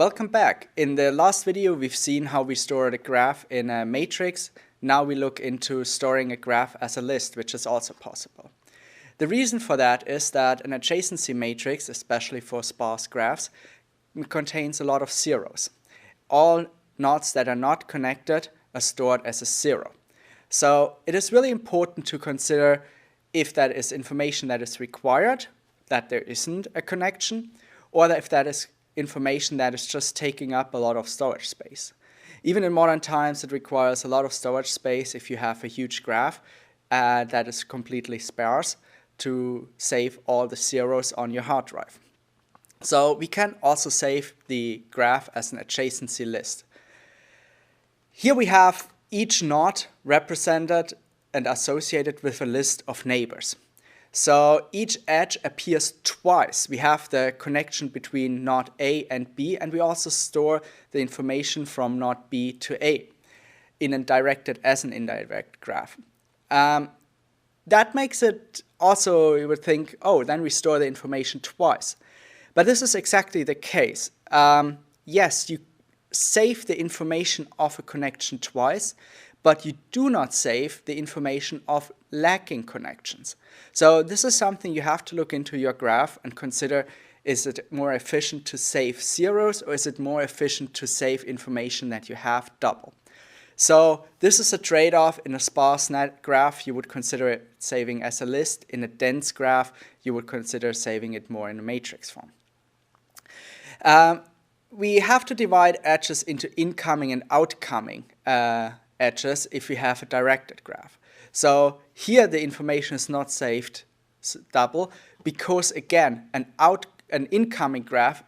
Welcome back. In the last video, we've seen how we store a graph in a matrix. Now we look into storing a graph as a list, which is also possible. The reason for that is that an adjacency matrix, especially for sparse graphs, contains a lot of zeros. All nodes that are not connected are stored as a zero. So it is really important to consider if that is information that is required, that there isn't a connection, or if that is information that is just taking up a lot of storage space. Even in modern times, it requires a lot of storage space if you have a huge graph that is completely sparse to save all the zeros on your hard drive. So we can also save the graph as an adjacency list. Here we have each node represented and associated with a list of neighbors. So each edge appears twice. We have the connection between node A and B, and we also store the information from node B to A in a directed as an indirect graph. That makes it also, you would think, oh, then we store the information twice. But this is exactly the case. Yes, you save the information of a connection twice, but you do not save the information of lacking connections. So this is something you have to look into your graph and consider, is it more efficient to save zeros, or is it more efficient to save information that you have double? So this is a trade-off. In a sparse net graph, you would consider it saving as a list. In a dense graph, you would consider saving it more in a matrix form. We have to divide edges into incoming and outcoming edges if we have a directed graph. So here the information is not saved double because, again, an incoming graph,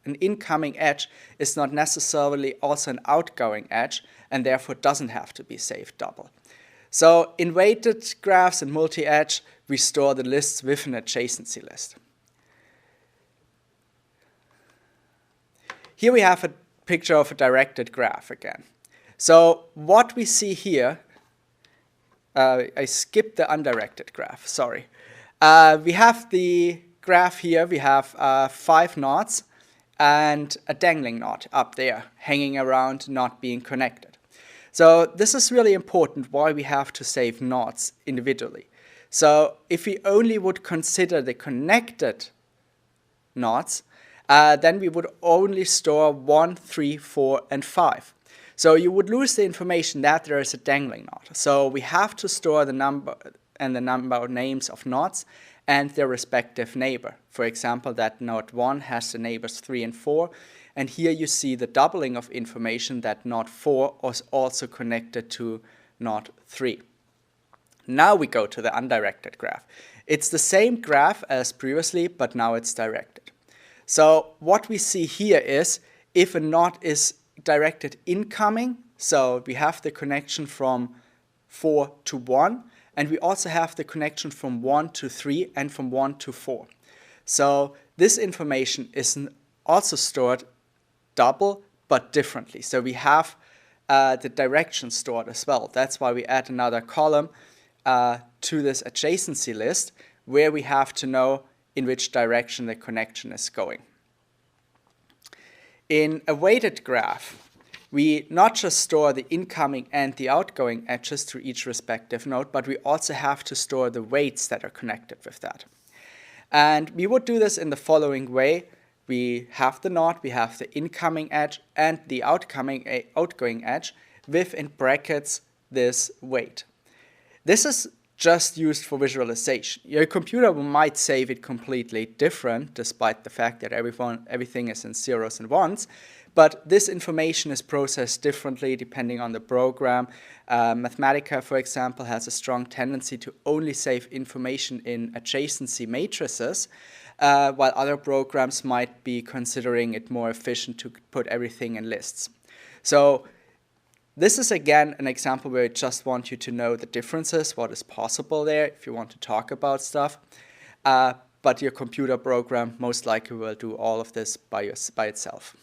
an incoming edge is not necessarily also an outgoing edge and therefore doesn't have to be saved double. So in weighted graphs and multi-edge, we store the lists with an adjacency list. Here we have a picture of a directed graph again. So what we see here, I skipped the undirected graph, sorry. We have the graph here, we have 5 nodes and a dangling node up there hanging around not being connected. So this is really important why we have to save nodes individually. So if we only would consider the connected nodes, then we would only store 1, 3, 4, and 5. So you would lose the information that there is a dangling node. So we have to store the number and the number of names of nodes and their respective neighbor. For example, that node 1 has the neighbors 3 and 4. And here you see the doubling of information that node 4 was also connected to node 3. Now we go to the undirected graph. It's the same graph as previously, but now it's directed. So what we see here is if a node is directed incoming, so we have the connection from 4 to 1, and we also have the connection from 1 to 3 and from 1 to 4. So this information is also stored double but differently. So we have the direction stored as well. That's why we add another column to this adjacency list where we have to know in which direction the connection is going. In a weighted graph, we not just store the incoming and the outgoing edges to each respective node, but we also have to store the weights that are connected with that. And we would do this in the following way. We have the node, we have the incoming edge and the outgoing edge with, in brackets, this weight. This is just used for visualization. Your computer might save it completely different, despite the fact that everything is in zeros and ones. But this information is processed differently depending on the program. Mathematica, for example, has a strong tendency to only save information in adjacency matrices, while other programs might be considering it more efficient to put everything in lists. So this is again an example where I just want you to know the differences, what is possible there if you want to talk about stuff. But your computer program most likely will do all of this by itself.